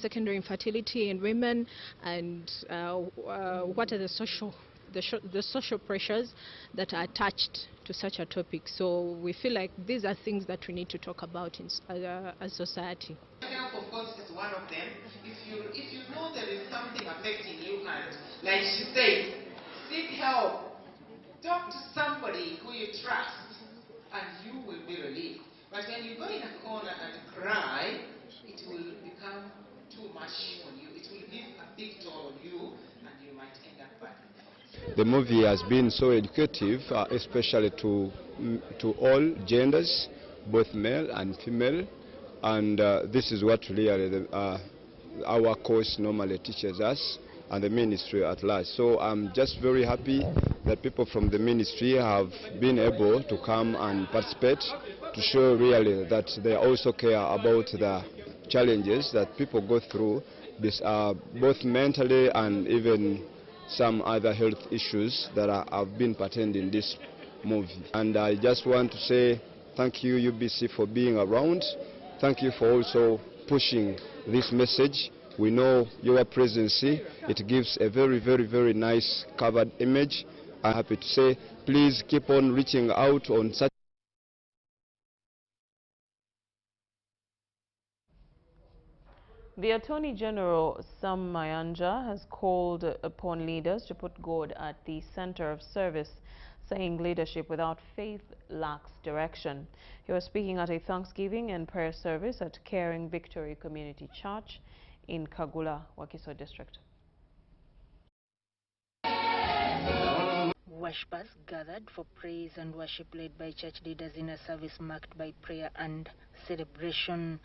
secondary infertility in women, and what are the social pressures that are attached to such a topic. So we feel like these are things that we need to talk about in, as society. Health, of course, is one of them. If you know there is something affecting you, and like she said, seek help. Talk to somebody who you trust, and you will be relieved. But when you go in a corner and cry, it will become too much on you. It will leave a big toll on you, and you might end up bad. The movie has been so educative, especially to all genders, both male and female, and this is what really our course normally teaches us, and the ministry at large. So I'm just very happy that people from the ministry have been able to come and participate to show really that they also care about the challenges that people go through, this, both mentally and even some other health issues that have been patterned in this movie. And I just want to say thank you, UBC, for being around. Thank you for also pushing this message. We know your presidency, it gives a very, very, very nice covered image. I'm happy to say, please keep on reaching out on such. The Attorney General, Sam Mayanja, has called upon leaders to put God at the center of service, saying leadership without faith lacks direction. He was speaking at a Thanksgiving and prayer service at Caring Victory Community Church in Kagula, Wakiso District. Worshippers gathered for praise and worship led by church leaders in a service marked by prayer and celebration.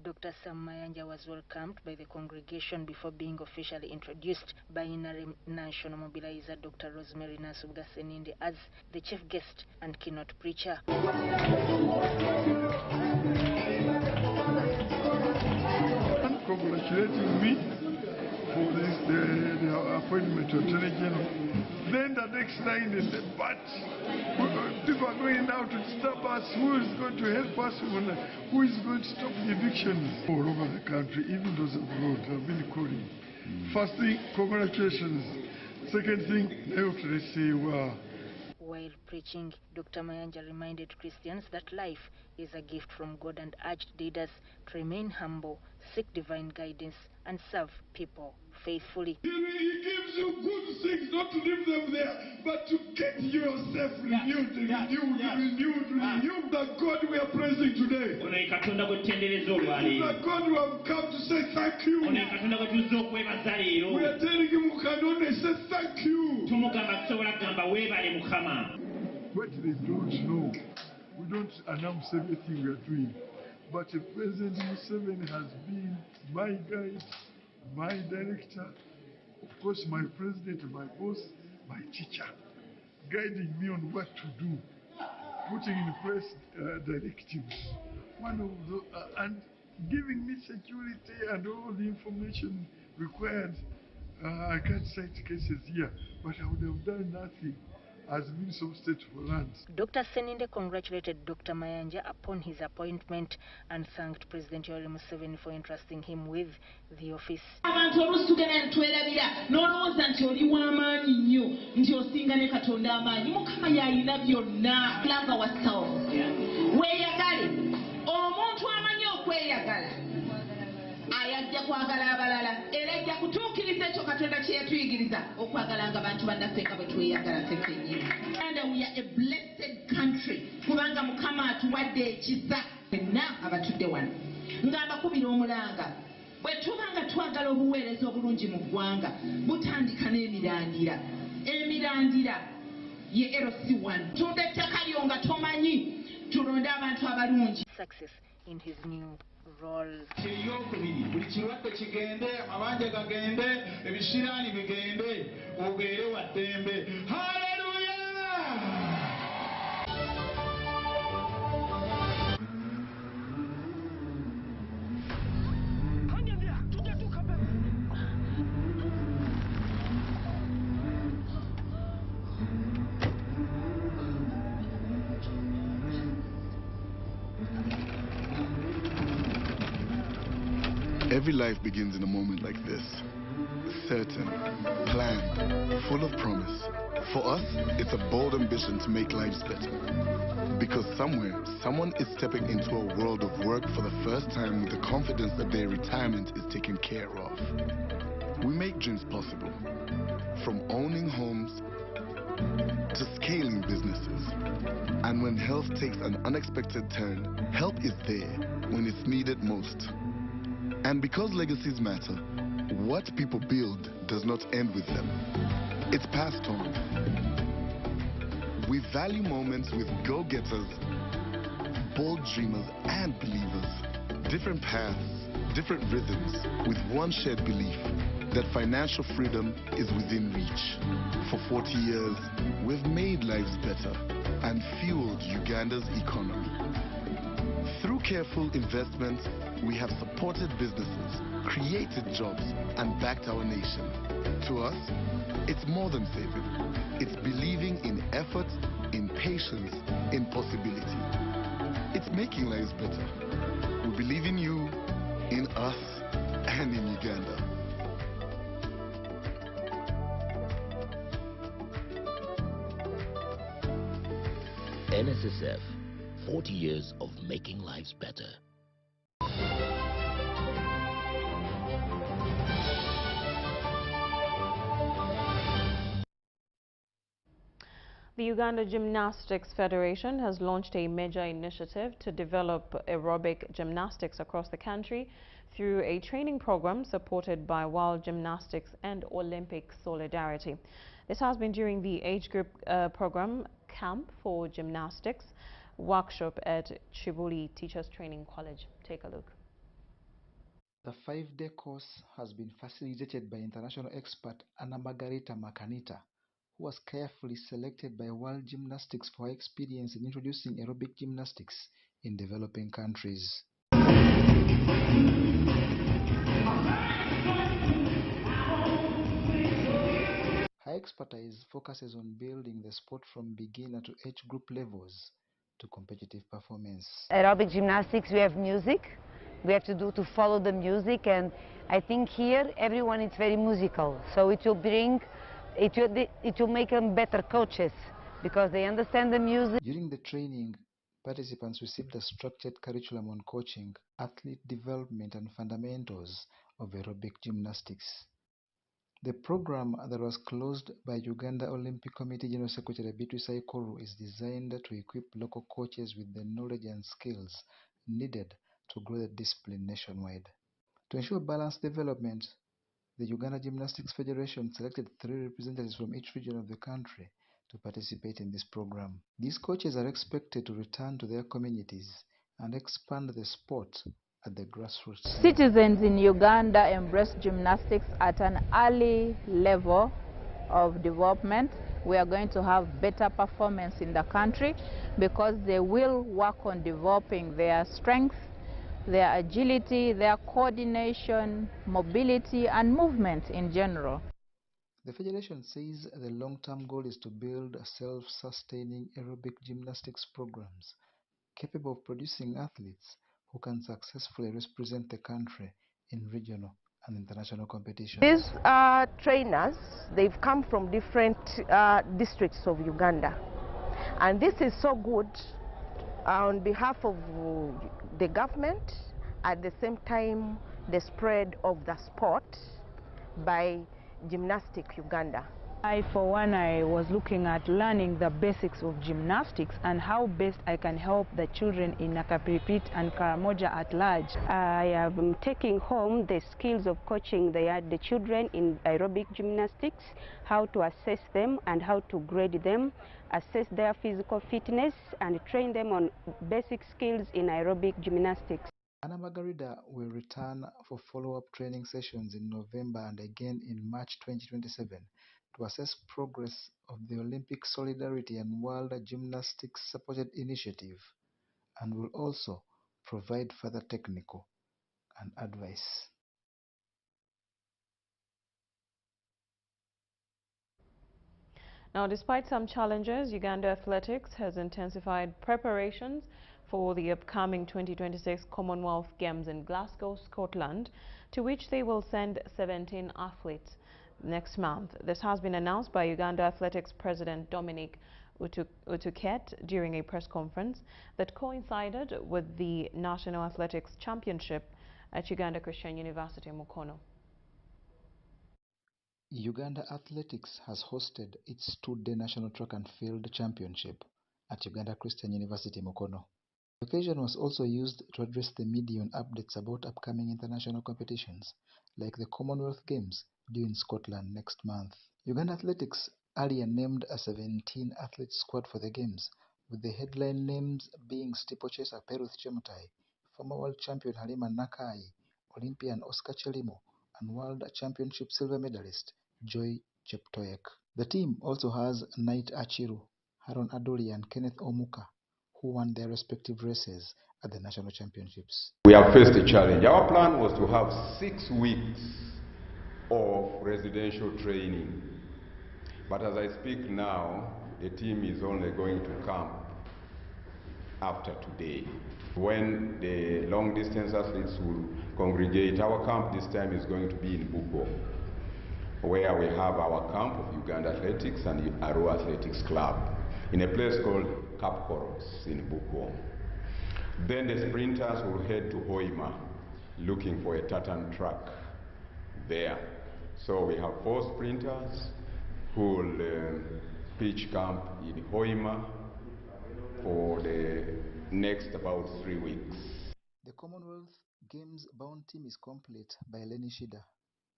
Dr. Dr. Sam Mayanja was welcomed by the congregation before being officially introduced by interim national mobilizer Dr. Rosemary Nasubga Seninde as the chief guest and keynote preacher. Congratulating me for this, the appointment of Attorney General. Then the next line is, but people are going now to disturb us. Who is going to help us? Who is going to stop the evictions? All over the country, even those abroad, have been calling. First thing, congratulations. Second thing, let's say, wow. While preaching, Dr. Mayanja reminded Christians that life is a gift from God and urged leaders to remain humble, seek divine guidance, and serve people faithfully. He gives you good things, not to leave them there, but to get yourself renewed. The God we are praising today. The God who have come to say thank you. We are telling him we can only say thank you. What they don't know, we don't announce everything we are doing. But President Museveni has been my guide, my director, of course my president, my boss, my teacher, guiding me on what to do, putting in place directives, and giving me security and all the information required. I can't cite cases here, but I would have done nothing as Minister of State for Lands. Dr. Seninde congratulated Dr. Mayanja upon his appointment and thanked President Yoweri Museveni for entrusting him with the office. Ayajja kwagala abalala era ajja kutuukiriza ekyo Katonda kye yatuyigiriza okwagalanga abantu bannaffe nga bwe tweyagala ffe ffennyini. And we are a blessed country kubanga Mukama atuwadde ekisa fenna abatudde wano ng'abakubira omulanga bwe tuba nga twagala obuweereza obulungi mu ggwanga butandika n'emirandira. Emirandira ye LC1 tunda ettaka lyo nga tomanyi tulonde abantu abalungi. Success in his new role. Buli kirwadde kigende, amabanja gagende, ebishiraani bigende, obeere wa ddembe. Hallelujah! Every life begins in a moment like this. Certain, planned, full of promise. For us, it's a bold ambition to make lives better. Because somewhere, someone is stepping into a world of work for the first time with the confidence that their retirement is taken care of. We make dreams possible. From owning homes to scaling businesses. And when health takes an unexpected turn, help is there when it's needed most. And because legacies matter, what people build does not end with them. It's passed on. We value moments with go-getters, bold dreamers and believers. Different paths, different rhythms, with one shared belief that financial freedom is within reach. For 40 years, we've made lives better and fueled Uganda's economy. Through careful investments, we have supported businesses, created jobs, and backed our nation. To us, it's more than saving. It's believing in effort, in patience, in possibility. It's making lives better. We believe in you, in us, and in Uganda. NSSF, 40 years of making lives better. The Uganda Gymnastics Federation has launched a major initiative to develop aerobic gymnastics across the country through a training program supported by World Gymnastics and Olympic Solidarity. This has been during the age group program camp for gymnastics workshop at Chibuli Teachers Training College. Take a look. The 5-day course has been facilitated by international expert Anna Margarita Makanita, who was carefully selected by World Gymnastics for her experience in introducing aerobic gymnastics in developing countries. Her expertise focuses on building the sport from beginner to age group levels to competitive performance. Aerobic gymnastics, we have music. We have to follow the music, and I think here everyone is very musical. So it will make them better coaches because they understand the music. During the training, participants received a structured curriculum on coaching, athlete development, and fundamentals of aerobic gymnastics. The program that was closed by Uganda Olympic Committee General Secretary Beatrice Aikoru is designed to equip local coaches with the knowledge and skills needed to grow the discipline nationwide. To ensure balanced development, the Uganda Gymnastics Federation selected 3 representatives from each region of the country to participate in this program. These coaches are expected to return to their communities and expand the sport at the grassroots. Citizens in Uganda embrace gymnastics at an early level of development. We are going to have better performance in the country because they will work on developing their strength, their agility, their coordination, mobility, and movement in general. The Federation says the long-term goal is to build self-sustaining aerobic gymnastics programs capable of producing athletes who can successfully represent the country in regional and international competitions. These trainers, they've come from different districts of Uganda, and this is so good on behalf of the government, at the same time the spread of the sport by Gymnastic Uganda. For one, I was looking at learning the basics of gymnastics and how best I can help the children in Nakapiripit and Karamoja at large. I am taking home the skills of coaching the children in aerobic gymnastics, how to assess them and how to grade them, assess their physical fitness and train them on basic skills in aerobic gymnastics. Anna Margarita will return for follow-up training sessions in November and again in March 2027 to assess progress of the Olympic Solidarity and World Gymnastics Supported Initiative, and will also provide further technical and advice. Now, despite some challenges, Uganda Athletics has intensified preparations for the upcoming 2026 Commonwealth Games in Glasgow, Scotland, to which they will send 17 athletes next month. This has been announced by Uganda Athletics President Dominic Utuket during a press conference that coincided with the National Athletics Championship at Uganda Christian University, Mukono. Uganda Athletics has hosted its 2-day National Track and Field Championship at Uganda Christian University, Mukono. The occasion was also used to address the media on updates about upcoming international competitions, like the Commonwealth Games due in Scotland next month. Uganda Athletics earlier named a 17-athlete squad for the Games, with the headline names being steeplechaser Peruth Chemutai, former world champion Halima Nakai, Olympian Oscar Chelimo, and World Championship silver medalist Joy Cheptoyek. The team also has Knight Achiru, Haron Adoli, and Kenneth Omuka, who won their respective races at the national championships. We have faced a challenge. Our plan was to have 6 weeks of residential training. But as I speak now, the team is only going to camp after today. When the long distance athletes will congregate, our camp this time is going to be in Buko, where we have our camp of Uganda Athletics and the Arua Athletics Club in a place called Kapkoros in Buko. Then the sprinters will head to Hoima looking for a tartan track there. So we have 4 sprinters who will pitch camp in Hoima for the next about 3 weeks. The Commonwealth Games bound team is complete by Lenny Shida,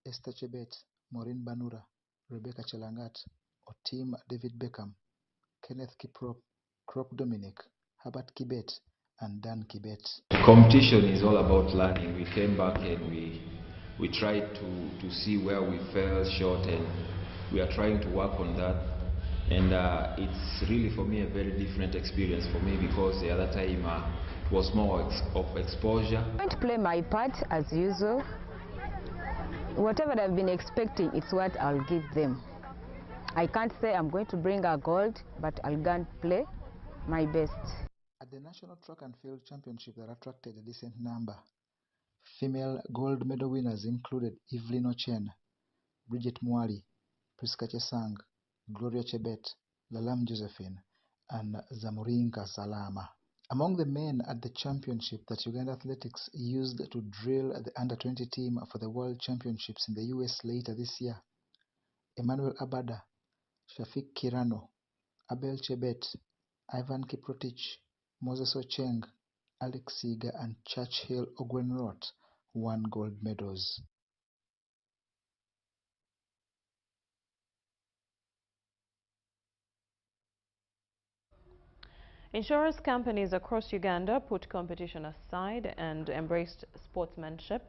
Esther Chebet, Maureen Banura, Rebecca Chelangat, Otim David Beckham, Kenneth Kiprop, Crop Dominic, Herbert Kibet, and Dan Kibet. Competition is all about learning. We came back and we tried to see where we fell short, and we are trying to work on that. And it's really for me a very different experience for me, because the other time it was more of exposure. I'm going to play my part as usual. Whatever I've been expecting, it's what I'll give them. I can't say I'm going to bring a gold, but I'll go and play my best. At the National Track and Field Championship that attracted a decent number, female gold medal winners included Evelyn Ochen, Bridget Mwali, Priska Chesang, Gloria Chebet, Lalam Josephine, and Zamurinka Salama. Among the men at the championship that Uganda Athletics used to drill the under-20 team for the World Championships in the US later this year, Emmanuel Abada, Shafiq Kirano, Abel Chebet, Ivan Kiprotich, Moses Ocheng, Alex Siga, and Churchill Ogwenrot won gold medals. Insurance companies across Uganda put competition aside and embraced sportsmanship,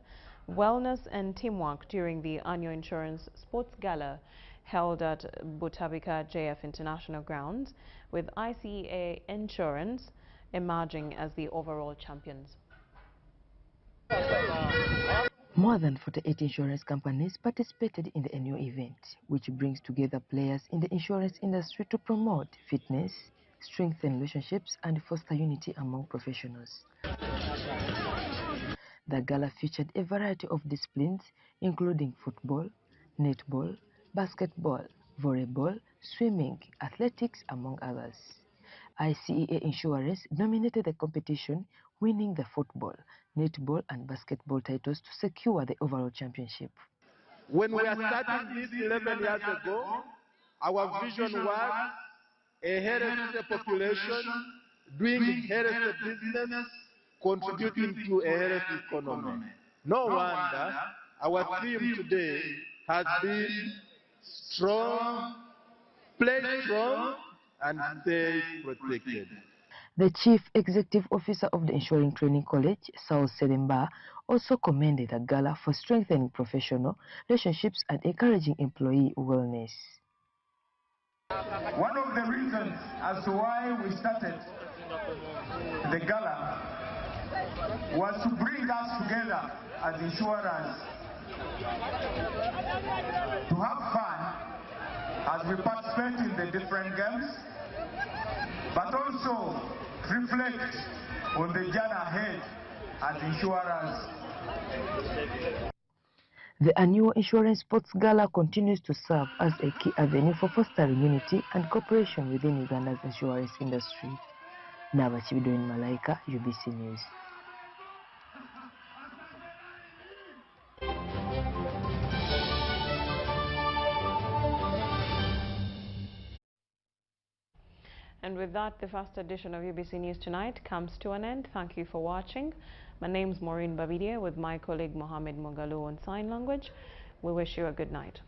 wellness and teamwork during the annual Insurance Sports Gala held at Butabika JF International Grounds, with ICEA Insurance emerging as the overall champions. More than 48 insurance companies participated in the annual event, which brings together players in the insurance industry to promote fitness, strengthen relationships, and foster unity among professionals. The gala featured a variety of disciplines, including football, netball, basketball, volleyball, swimming, athletics, among others. ICEA Insurance dominated the competition, winning the football, netball, and basketball titles to secure the overall championship. When we are starting this 11 years ago, our vision was a healthy population, doing healthy business, contributing to a healthy economy. No wonder our theme today has been strong, play strong, and stay protected. The Chief Executive Officer of the Insuring Training College, Saul Sedemba, also commended the gala for strengthening professional relationships and encouraging employee wellness. One of the reasons as to why we started the gala was to bring us together as insurers, to have fun as we participate in the different games, but also reflect on the journey ahead as insurers. The annual Insurance Sports Gala continues to serve as a key avenue for fostering unity and cooperation within Uganda's insurance industry. Nava Chibidoin Malaika, UBC News. And with that, the first edition of UBC News Tonight comes to an end. Thank you for watching. My name is Maureen Babirye with my colleague Mohammed Mugalu on Sign Language. We wish you a good night.